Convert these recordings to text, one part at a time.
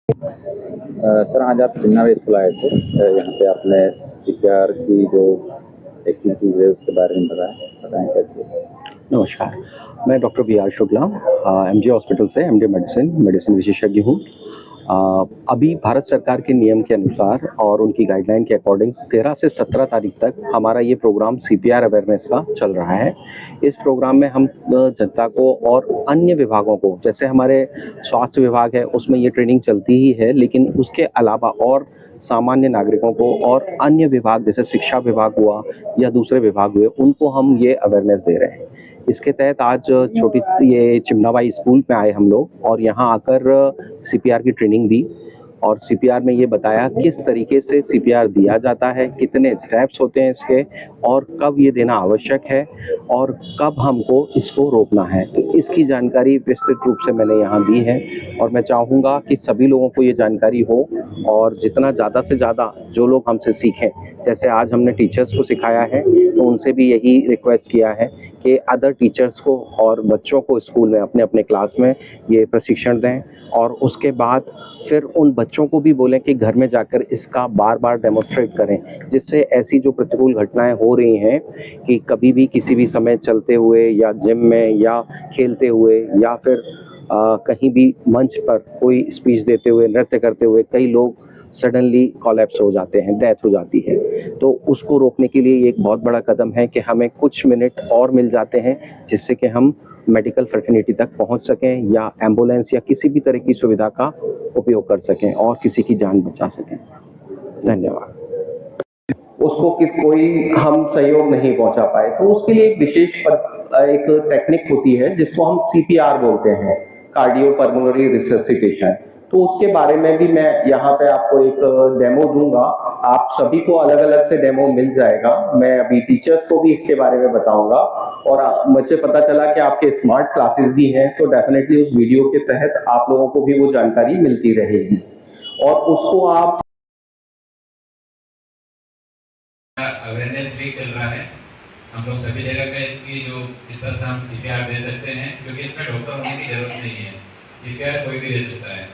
Sir आज आप चिन्नावे school आए थे। यहाँ पे आपने सीपीआर की जो एक्टिविटीज़ है उसके बारे में बताएं कैसे। नमस्कार, मैं doctor B R Shukla MG hospital से एमडी मेडिसिन विशेषज्ञ हूँ। अभी भारत सरकार के नियम के अनुसार और उनकी गाइडलाइन के अकॉर्डिंग 13 से 17 तारीख तक हमारा ये प्रोग्राम सीपीआर अवेयरनेस का चल रहा है। इस प्रोग्राम में हम जनता को और अन्य विभागों को, जैसे हमारे स्वास्थ्य विभाग है उसमें ये ट्रेनिंग चलती ही है, लेकिन उसके अलावा और सामान्य नागरिकों को और अन्य विभाग जैसे शिक्षा विभाग हुआ या दूसरे विभाग हुए, उनको हम ये अवेयरनेस दे रहे हैं। इसके तहत आज छोटी ये चिमनाबाई स्कूल में आए हम लोग और यहाँ आकर सीपीआर की ट्रेनिंग दी और सीपीआर में ये बताया किस तरीके से सीपीआर दिया जाता है, कितने स्टेप्स होते हैं इसके और कब ये देना आवश्यक है और कब हमको इसको रोकना है। तो इसकी जानकारी विस्तृत रूप से मैंने यहाँ दी है और मैं चाहूँगा कि सभी लोगों को ये जानकारी हो और जितना ज़्यादा से ज़्यादा जो लोग हमसे सीखें, जैसे आज हमने टीचर्स को सिखाया है तो उनसे भी यही रिक्वेस्ट किया है कि अदर टीचर्स को और बच्चों को स्कूल में अपने अपने क्लास में ये प्रशिक्षण दें और उसके बाद फिर उन बच्चों को भी बोलें कि घर में जाकर इसका बार बार डेमोस्ट्रेट करें, जिससे ऐसी जो प्रतिकूल घटनाएं हो रही हैं कि कभी भी किसी भी समय चलते हुए या जिम में या खेलते हुए या फिर कहीं भी मंच पर कोई स्पीच देते हुए, नृत्य करते हुए कई लोग सडनली कोलैप्स हो जाते हैं, डेथ हो जाती है। तो उसको रोकने के लिए एक बहुत बड़ा कदम है कि हमें कुछ मिनट और मिल जाते हैं जिससे कि हम मेडिकल फ्रेटर्निटी तक पहुंच सकें या एम्बुलेंस या किसी भी तरह की सुविधा का उपयोग कर सकें और किसी की जान बचा सकें। धन्यवाद। उसको कोई हम सहयोग नहीं पहुंचा पाए तो उसके लिए एक विशेष एक टेक्निक होती है जिसको हम सीपीआर बोलते हैं, कार्डियो पल्मोनरी रिससिटेशन। तो उसके बारे में भी मैं यहाँ पे आपको एक डेमो दूंगा। आप सभी को अलग अलग से डेमो मिल जाएगा। मैं अभी टीचर्स को भी इसके बारे में बताऊंगा और मुझे पता चला कि आपके स्मार्ट क्लासेस भी हैं तो डेफिनेटली उस वीडियो के तहत आप लोगों को भी वो जानकारी मिलती रहेगी और उसको आप अवेयरनेस वीक चल रहा है। हम लोग सभी जगह पे इसकी जो इस तरह से हम सीपीआर दे सकते हैं, क्योंकि इसमें डॉक्टर होने की जरूरत नहीं है, सीपीआर कोई भी दे सकता है।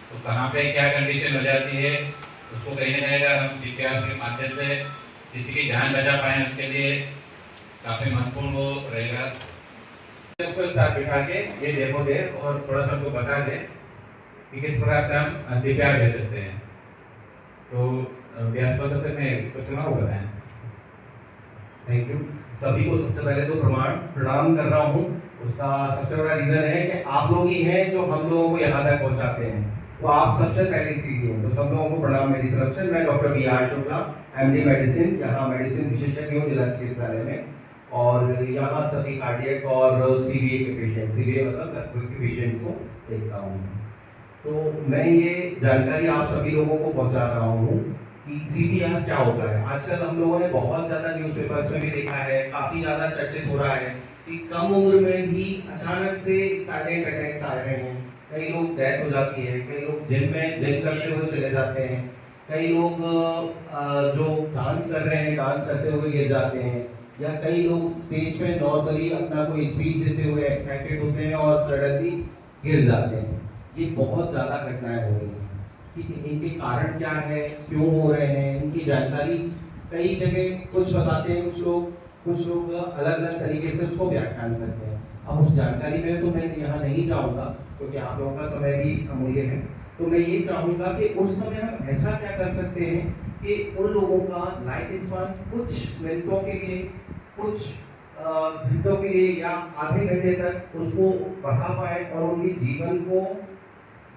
तो कहाँ पे क्या कंडीशन हो जाती है उसको कहीं ना कहीं अगर हम सीपीआर के माध्यम से किसी की जान बचा पाए उसके लिए काफ़ी महत्वपूर्ण वो रहेगा। इसको एक साथ बिठा के ये डेमो दे और थोड़ा सा हमको बता दे कि किस प्रकार से हम सीपीआर दे सकते हैं। तो व्यास से मैं कुछ बताएं। Thank you. सभी को सबसे पहले तो प्रणाम कर रहा हूँ। उसका सबसे बड़ा रीजन है कि आप लोग ही हैं जो हम लोगों को यहाँ तक पहुँचाते हैं, तो आप सबसे पहले सीखिए। तो सब लोगों को प्रणाम मेरी तरफ से। मैं doctor B R Shukla, MD medicine, यहाँ मेडिसिन विशेषज्ञ हूँ जिला चिकित्सालय में और यहाँ सभी कार्डियक और सीवीए के पेशेंट, सीवीए मतलब के पेशेंट्स को देखता हूँ। तो मैं ये जानकारी आप सभी लोगों को पहुँचा रहा हूँ कि सीपीआर क्या होता है। आजकल हम लोगों ने बहुत ज़्यादा न्यूज़पेपर्स में भी देखा है, काफ़ी ज़्यादा चर्चित हो रहा है कि कम उम्र में भी अचानक से साइलेंट अटैक्स आ रहे हैं, कई लोग डेथ हो जाती है, कई लोग जिम करते हुए चले जाते हैं, कई लोग जो डांस कर रहे हैं डांस करते हुए गिर जाते हैं, या कई लोग स्टेज पे नॉर्मली अपना कोई स्पीच देते हुए एक्साइटेड होते हैं और सडनली गिर जाते हैं। ये बहुत ज़्यादा घटनाएं हो रही हैं। ठीक है, इनके कारण क्या है, क्यों हो रहे हैं, इनकी जानकारी कई जगह कुछ बताते हैं कुछ लोग अलग अलग तरीके से उसको व्याख्यान करते हैं। अब उस जानकारी में तो मैं यहाँ नहीं जाऊँगा क्योंकि आप लोगों का समय भी अमूल्य है। तो मैं ये चाहूँगा कि उस समय हम ऐसा क्या कर सकते हैं कि उन लोगों का लाइफ स्पान कुछ मिनटों के लिए, कुछ घंटों के लिए या आधे घंटे तक उसको बढ़ा पाए और उनके जीवन को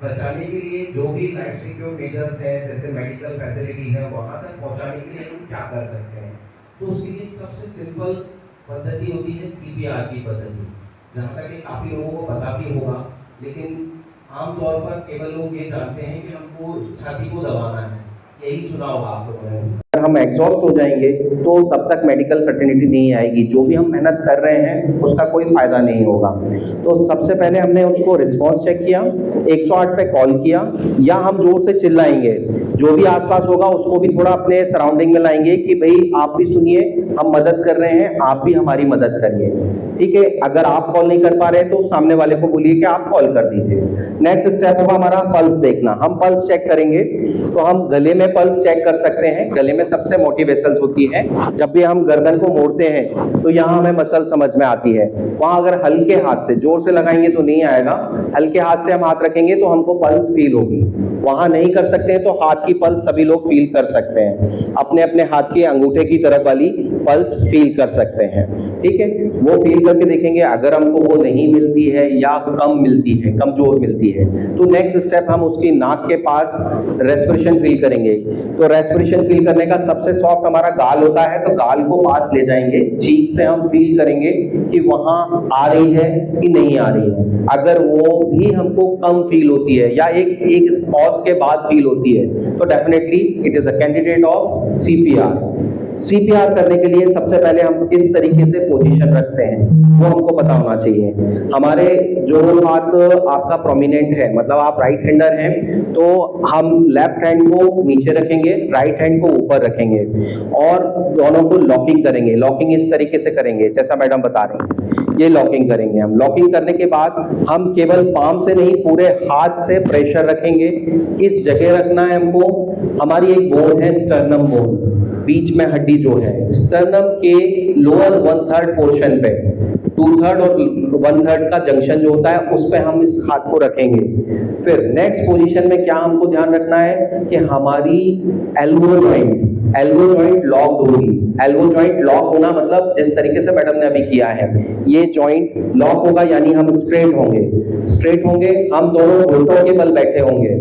बचाने के लिए जो भी लाइफ सिक्योर मेजर्स हैं, जैसे मेडिकल फैसिलिटीज हैं, वहाँ तक पहुँचाने के लिए हम क्या कर सकते हैं। तो उसके लिए सबसे सिंपल पद्धति होती है सीपीआर की पद्धति, जहाँ तक कि काफ़ी लोगों को पता भी होगा, लेकिन आमतौर पर केवल लोग ये जानते हैं कि हमको छाती को दबाना है, यही सुना होगा आप लोगों ने। हम एग्जॉस्ट हो जाएंगे तो तब तक मेडिकल फर्टिलिटी नहीं आएगी, जो भी हम मेहनत कर रहे हैं उसका कोई फायदा नहीं होगा। तो सबसे पहले हमने उसको रिस्पॉन्स चेक किया, 108 पे कॉल किया, या हम जोर से चिल्लाएंगे, जो भी आसपास होगा उसको भी थोड़ा अपने सराउंडिंग में लाएंगे कि भाई आप भी सुनिए, हम मदद कर रहे हैं, आप भी हमारी मदद करिए, ठीक है। अगर आप कॉल नहीं कर पा रहे तो सामने वाले को बोलिए कि आप कॉल कर दीजिए। नेक्स्ट स्टेप होगा हमारा पल्स देखना। हम पल्स चेक करेंगे तो हम गले में पल्स चेक कर सकते हैं। गले में सबसे मोटी वेसल्स होती है, जब भी हम गर्दन को मोड़ते हैं तो यहाँ हमें मसल समझ में आती है। वहां अगर हल्के हाथ से, जोर से लगाएंगे तो नहीं आएगा, हल्के हाथ से हम हाथ रखेंगे तो हमको पल्स फील होगी। वहां नहीं कर सकते हैं तो हाथ की पल्स सभी लोग फील कर सकते हैं, अपने अपने हाथ के अंगूठे की तरफ वाली पल्स फील कर सकते हैं, ठीक है। वो फील करके देखेंगे, अगर हमको वो नहीं मिलती है या कम मिलती है, कमजोर मिलती है, तो नेक्स्ट स्टेप हम उसकी नाक के पास रेस्पिरेशन फील करेंगे। तो रेस्पिरेशन फील करने का सबसे सॉफ्ट हमारा गाल होता है, तो गाल को पास ले जाएंगे, चीक से हम फील करेंगे कि वहां आ रही है कि नहीं आ रही है। अगर वो भी हमको कम फील होती है या एक पॉज के बाद फील होती है तो definitely it is a candidate of CPR. CPR करने के लिए सबसे पहले हम किस तरीके से पोजीशन रखते हैं वो हमको पता होना चाहिए। हमारे जो हाथ आपका प्रोमिनेंट है, मतलब आप राइट हैंडर हैं, तो हम लेफ्ट हैंड को नीचे रखेंगे, राइट हैंड को ऊपर रखेंगे और दोनों को लॉकिंग करेंगे। लॉकिंग इस तरीके से करेंगे जैसा मैडम बता रहे हैं, ये लॉकिंग करेंगे हम। लॉकिंग करने के बाद हम केवल पाम से नहीं, पूरे हाथ से प्रेशर रखेंगे। इस जगह रखना है हमको, हमारी एक बोन है स्टर्नम बोन, बीच में हड्डी जो है स्टर्नम के लोअर 1/3 पोर्शन पे, 2/3 और 1/3 का जंक्शन जो होता है उस पे हम इस हाथ को रखेंगे। फिर नेक्स्ट पोजीशन में क्या हमको ध्यान रखना है कि हमारी एल्बो जॉइंट लॉक होगी। एल्बो जॉइंट लॉक होना मतलब जिस तरीके से मैडम ने अभी किया है, ये जॉइंट लॉक होगा, यानी हम स्ट्रेट होंगे, हम दोनों घुटनों के बल बैठे होंगे,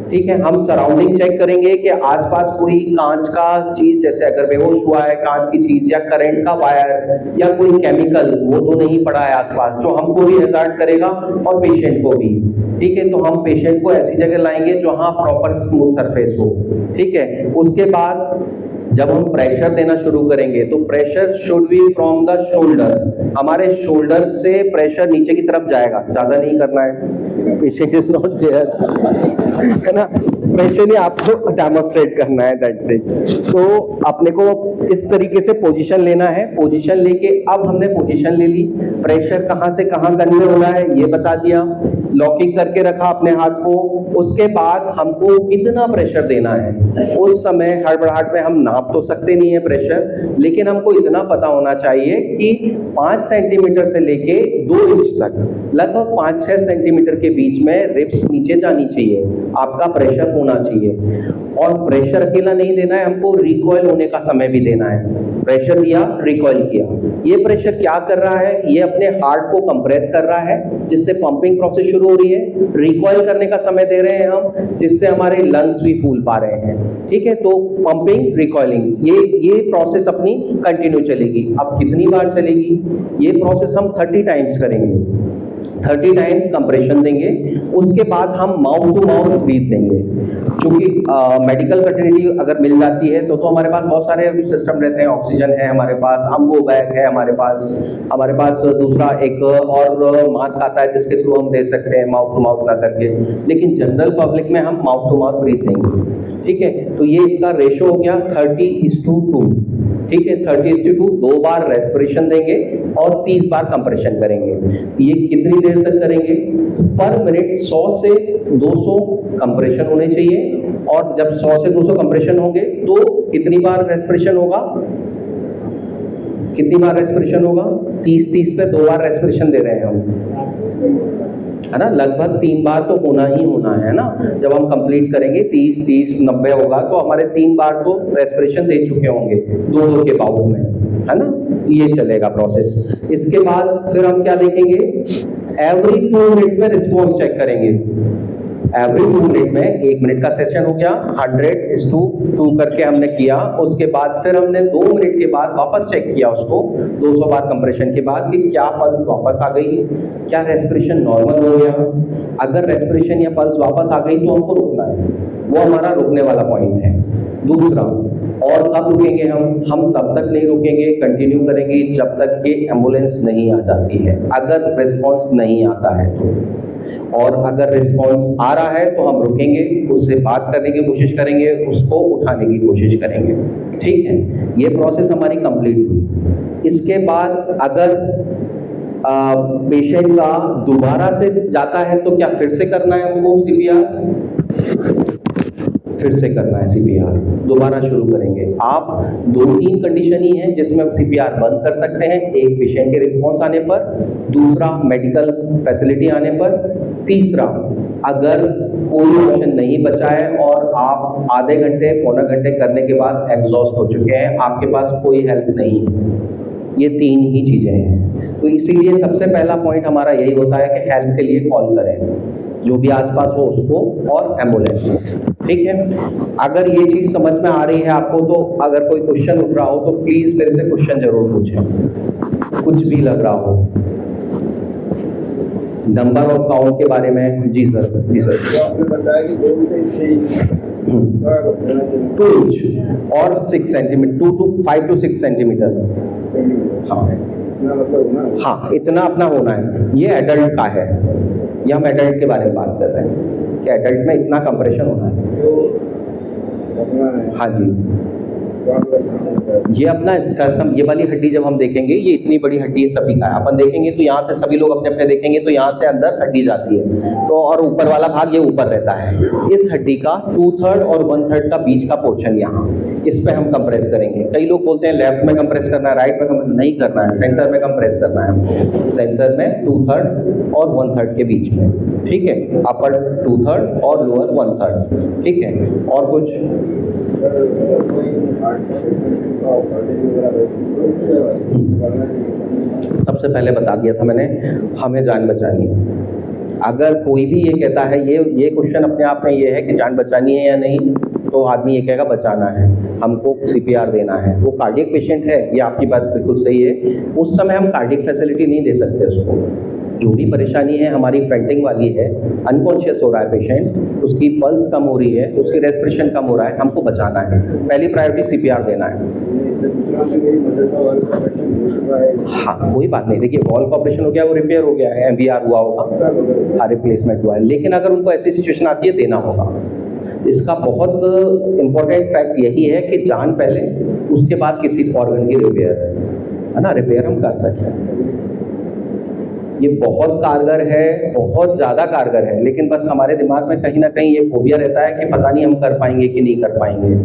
ठीक है। हम सराउंडिंग चेक करेंगे कि आसपास कोई कांच का चीज, जैसे अगर बेहोश हुआ है कांच की चीज या करंट का वायर या कोई केमिकल, वो तो नहीं पड़ा है आसपास, जो हमको भी हजार्ड करेगा और पेशेंट को भी, ठीक है। तो हम पेशेंट को ऐसी जगह लाएंगे जहां प्रॉपर स्मूथ सरफेस हो, ठीक है। उसके बाद जब हम प्रेशर देना शुरू करेंगे तो pressure should be from the shoulder, हमारे शोल्डर से प्रेशर नीचे की तरफ जाएगा, ज्यादा नहीं करना है, पेशेंट इज नॉट देयर, है ना, प्रेशर नहीं आपको डेमोन्स्ट्रेट करना है, दैट्स इट। तो अपने को इस तरीके से पोजीशन लेना है। पोजीशन लेके अब हमने पोजीशन ले ली, प्रेशर कहां से कहां कन्वे होना है ये बता दिया, लॉकिंग करके रखा अपने हाथ को। उसके बाद हमको कितना प्रेशर देना है, उस समय हड़बड़ाहट में हम नाप तो सकते नहीं है प्रेशर, लेकिन हमको इतना पता होना चाहिए कि 5 सेंटीमीटर से लेके 2 इंच तक, लगभग 5-6 सेंटीमीटर के बीच में रिब्स नीचे जानी चाहिए, आपका प्रेशर होना चाहिए। और प्रेशर अकेला नहीं देना है, हमको रिकॉइल होने का समय भी देना है। प्रेशर दिया, रिकॉइल किया, ये प्रेशर क्या कर रहा है, ये अपने हार्ट को कंप्रेस कर रहा है जिससे पंपिंग प्रोसेस शुरू हो रही है। रिकॉइल करने का समय दे रहे हैं हम, जिससे हमारे लंग्स भी फूल पा रहे हैं, ठीक है। तो पंपिंग, रिकॉइलिंग, ये प्रोसेस अपनी कंटिन्यू चलेगी। अब कितनी बार चलेगी, ये प्रोसेस हम 30 टाइम्स करेंगे। 30 टाइम कंप्रेशन देंगे, उसके बाद हम माउथ टू माउथ ब्रीथ देंगे। क्योंकि मेडिकल फर्टिलिटी अगर मिल जाती है तो हमारे पास बहुत सारे सिस्टम रहते हैं, ऑक्सीजन है हमारे पास, अम्बो बैग है हमारे पास दूसरा एक और मास्क आता है जिसके थ्रू हम दे सकते हैं माउथ टू माउथ ना करके, लेकिन जनरल पब्लिक में हम माउथ टू माउथ ब्रीथ देंगे, ठीक है। तो ये इसका रेशो हो गया 30:2, ठीक है। 30:2, 2 बार रेस्पिरेशन देंगे और 30 बार कंप्रेशन करेंगे। ये कितनी देर तक करेंगे, पर मिनट 100 से 200 कंप्रेशन होने चाहिए। और जब 100 से 200 कंप्रेशन होंगे तो कितनी बार रेस्पिरेशन होगा, 30 पे 2 बार रेस्पिरेशन दे रहे हैं हम, है ना, लगभग 3 बार तो होना ही होना है ना। जब हम कंप्लीट करेंगे 30 90 होगा तो हमारे 3 बार तो रेस्पिरेशन दे चुके होंगे 2-2 के बाउट में, है ना। ये चलेगा प्रोसेस। इसके बाद फिर हम क्या देखेंगे, एवरी 2 मिनट में रिस्पॉन्स चेक करेंगे। एवरी 2 मिनट में, 1 मिनट का सेशन हो गया, 100:2 करके हमने किया। उसके बाद फिर हमने 2 मिनट के बाद वापस चेक किया उसको 200 बार कंप्रेशन के बाद कि क्या पल्स वापस आ गई, क्या रेस्पिरेशन नॉर्मल हो गया। अगर रेस्पिरेशन या पल्स वापस आ गई तो हमको रुकना है, वो हमारा रुकने वाला पॉइंट है। दूसरा, और कब रुकेंगे हम तब तक नहीं रुकेंगे, कंटिन्यू करेंगे जब तक कि एम्बुलेंस नहीं आ जाती है। अगर रिस्पांस नहीं आता है तो, और अगर रिस्पांस आ रहा है तो हम रुकेंगे, उससे बात करने की कोशिश करेंगे, उसको उठाने की कोशिश करेंगे। ठीक है, ये प्रोसेस हमारी कंप्लीट हुई। इसके बाद अगर पेशेंट का दोबारा से जाता है तो क्या फिर से करना है हमको सीपीआर? फिर से करना है सीपीआर, दोबारा शुरू करेंगे। आप 2-3 कंडीशन ही हैं जिसमें सीपीआर बंद कर सकते हैं। एक, पेशेंट के रिस्पॉन्स आने पर, दूसरा मेडिकल फैसिलिटी आने पर, तीसरा अगर कोई ऑप्शन नहीं बचा है और आप आधे घंटे पौना घंटे करने के बाद एग्जॉस्ट हो चुके हैं, आपके पास कोई हेल्प नहीं है। ये 3 ही चीजें हैं। तो इसीलिए सबसे पहला पॉइंट हमारा यही होता है कि हेल्प के लिए कॉल करें, जो भी आसपास हो उसको, और एम्बुलेंस को। ठीक है, अगर ये चीज समझ में आ रही है आपको, तो अगर कोई क्वेश्चन उठ रहा हो तो प्लीज मेरे से क्वेश्चन जरूर पूछें, कुछ भी लग रहा हो। नंबर ऑफ काउंट के बारे में? जी सर, जी सर। आपने बताया कि 2 से 6 2 इंच और 6 सेंटीमीटर, 5 to 6 सेंटीमीटर। हाँ हाँ, इतना अपना होना है। ये एडल्ट का है, ये हम एडल्ट के बारे में बात कर रहे हैं कि एडल्ट में इतना कंप्रेशन होना है। हाँ जी, ये अपना स्कर्टम, ये वाली हड्डी जब हम देखेंगे, ये इतनी बड़ी हड्डी है सभी का। अपन देखेंगे तो यहाँ से सभी लोग अपने अपने देखेंगे तो यहाँ से अंदर हड्डी जाती है, तो और ऊपर वाला भाग ये ऊपर रहता है। इस हड्डी का 2/3 और 1/3 का बीच का पोर्शन यहाँ, इस पे हम कंप्रेस करेंगे। कई लोग बोलते हैं लेफ्ट में कंप्रेस करना है, राइट में कंप्रेस नहीं करना है, सेंटर में कंप्रेस करना है हमको। सेंटर में 2/3 और 1/3 के बीच में। ठीक है, अपर 2/3 और लोअर 1/3। ठीक है, और कुछ? सबसे पहले बता दिया था मैंने, हमें जान बचानी है। अगर कोई भी ये कहता है, ये क्वेश्चन अपने आप में ये है कि जान बचानी है या नहीं, तो आदमी ये कहेगा बचाना है, हमको सीपीआर देना है। वो कार्डियक पेशेंट है, ये आपकी बात बिल्कुल सही है। उस समय हम कार्डियक फैसिलिटी नहीं दे सकते उसको। जो भी परेशानी है हमारी फेंटिंग वाली है, अनकॉन्शियस हो रहा है पेशेंट, उसकी पल्स कम हो रही है, उसकी रेस्पिरेशन कम हो रहा है, हमको बचाना है। पहली प्रायोरिटी सीपीआर देना है। हाँ, कोई बात नहीं। देखिए, वॉल्व का ऑपरेशन हो गया, वो रिपेयर हो गया है, एमवीआर हुआ होगा, रिप्लेसमेंट हुआ है, लेकिन अगर उनको ऐसी सिचुएशन आती है, देना होगा। इसका बहुत इंपॉर्टेंट फैक्ट यही है कि जान पहले, उसके बाद किसी ऑर्गन की रिपेयर है ना, रिपेयर हम कर सकते हैं। ये बहुत कारगर है, बहुत ज़्यादा कारगर है, लेकिन बस हमारे दिमाग में कहीं ना कहीं ये फोबिया रहता है कि पता नहीं हम कर पाएंगे कि नहीं कर पाएंगे।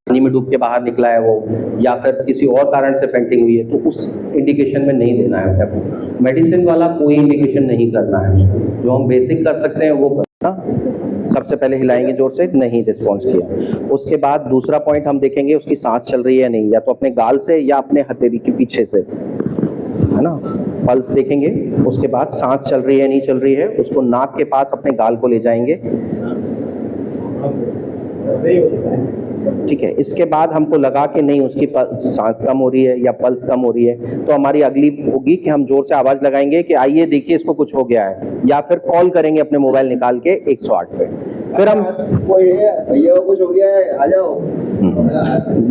पानी में डूब के बाहर निकला है वो, या फिर किसी और कारण से फेंटिंग हुई है, तो उस इंडिकेशन में नहीं देना है आपको। मेडिसिन वाला कोई इंडिकेशन नहीं करना है, जो हम बेसिक कर सकते हैं वो करना। सबसे पहले हिलाएंगे जोर से, नहीं रिस्पॉन्स किया। उसके बाद दूसरा पॉइंट हम देखेंगे उसकी सांस चल रही है या नहीं, या तो अपने गाल से या अपने हथेली के पीछे से, है ना। पल्स देखेंगे, उसके बाद सांस चल रही है नहीं चल रही है, उसको नाक के पास अपने गाल को ले जाएंगे। ठीक है, इसके बाद हमको लगा कि नहीं उसकी सांस कम हो रही है या पल्स कम हो रही है, तो हमारी अगली होगी कि हम जोर से आवाज लगाएंगे कि आइए देखिए इसको कुछ हो गया है, या फिर कॉल करेंगे अपने मोबाइल निकाल के 108 पे। फिर हम कोई है भैया कुछ हो गया है, आ जाओ।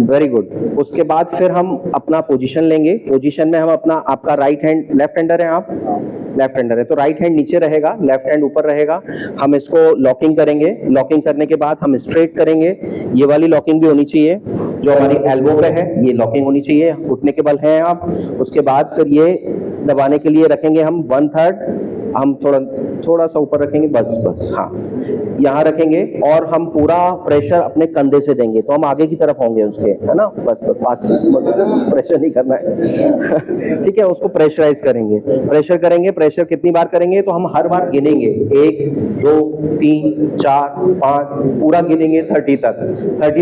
Very good. उसके बाद फिर हम अपना पोजीशन लेंगे। पोजीशन में हम अपना, आपका राइट हैंड, लेफ्ट हैंडर है आप? लेफ्ट हैंडर है तो राइट हैंड नीचे रहेगा, लेफ्ट हैंड ऊपर रहेगा। हम इसको लॉकिंग करेंगे। लॉकिंग करने के बाद हम स्ट्रेट करेंगे। ये वाली लॉकिंग भी होनी चाहिए जो हमारी एल्बो पे है, ये लॉकिंग होनी चाहिए। घुटने के बल हैं आप। उसके बाद फिर ये दबाने के लिए रखेंगे हम 1/3, हम थोड़ा सा ऊपर रखेंगे, बस हाँ, यहाँ रखेंगे और हम पूरा प्रेशर अपने कंधे से देंगे, तो हम आगे की तरफ होंगे उसके, है ना। बस पास प्रेशर नहीं करना है ठीक है। उसको प्रेशराइज करेंगे, प्रेशर करेंगे। प्रेशर कितनी बार करेंगे, तो हम हर बार गिनेंगे, 1 2 3 4 5, पूरा गिनेंगे 30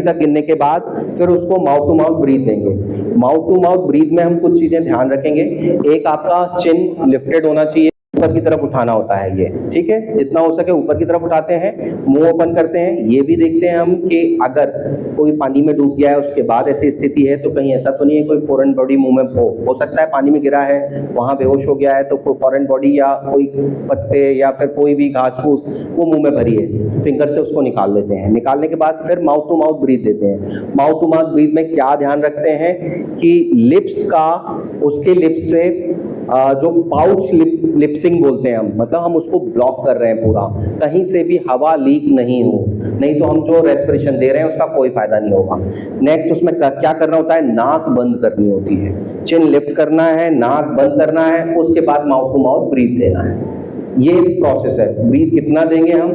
तक गिनने के बाद फिर उसको माउथ टू माउथ ब्रीथ देंगे। माउथ टू माउथ ब्रीथ में हम कुछ चीजें ध्यान रखेंगे। एक, आपका चिन लिफ्टेड होना चाहिए, ऊपर की तरफ उठाना होता है ये, ठीक है, जितना हो सके ऊपर की तरफ उठाते हैं, मुंह ओपन करते हैं। ये भी देखते हैं हम कि अगर कोई पानी में डूब गया है उसके बाद ऐसी स्थिति है तो कहीं ऐसा तो नहीं है कोई फॉरेन बॉडी मुंह में हो सकता है पानी में गिरा है, वहाँ बेहोश हो गया है तो फॉरेन बॉडी या कोई पत्ते या फिर कोई भी घास फूस वो मुंह में भरी है, फिंगर से उसको निकाल लेते हैं। निकालने के बाद फिर माउथ टू माउथ ब्रीथ देते हैं। माउथ टू माउथ ब्रीथ में क्या ध्यान रखते हैं कि लिप्स का, उसके लिप्स से जो पाउच लिप्सिंग बोलते हैं हम, मतलब हम उसको ब्लॉक कर रहे हैं पूरा, कहीं से भी हवा लीक नहीं हो, नहीं तो हम जो रेस्पिरेशन दे रहे हैं उसका कोई फायदा नहीं होगा। नेक्स्ट उसमें क्या करना होता है, नाक बंद करनी होती है, चिन लिफ्ट करना है, नाक बंद करना है, उसके बाद माउथ टू माउथ ब्रीथ देना है। ये प्रोसेस है। ब्रीथ कितना देंगे हम,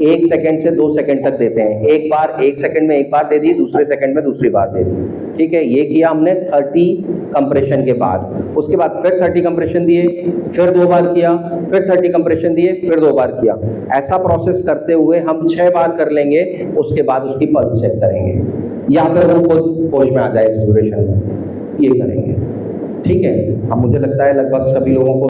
1 सेकंड से 2 सेकंड तक देते हैं। एक बार 1 सेकंड में एक बार दे दी, दूसरे सेकंड में दूसरी बार दे दी, ठीक है। ये किया हमने 30 कंप्रेशन के बाद। उसके बाद फिर 30 कंप्रेशन दिए, फिर 2 बार किया, फिर 30 कंप्रेशन दिए, फिर 2 बार किया। ऐसा प्रोसेस करते हुए हम 6 बार कर लेंगे। उसके बाद उसकी पल्स चेक करेंगे या फिर वो खुद होश में आ जाए इस ड्यूरेशन में, ये करेंगे, ठीक है। अब मुझे लगता है लगभग सभी लोगों को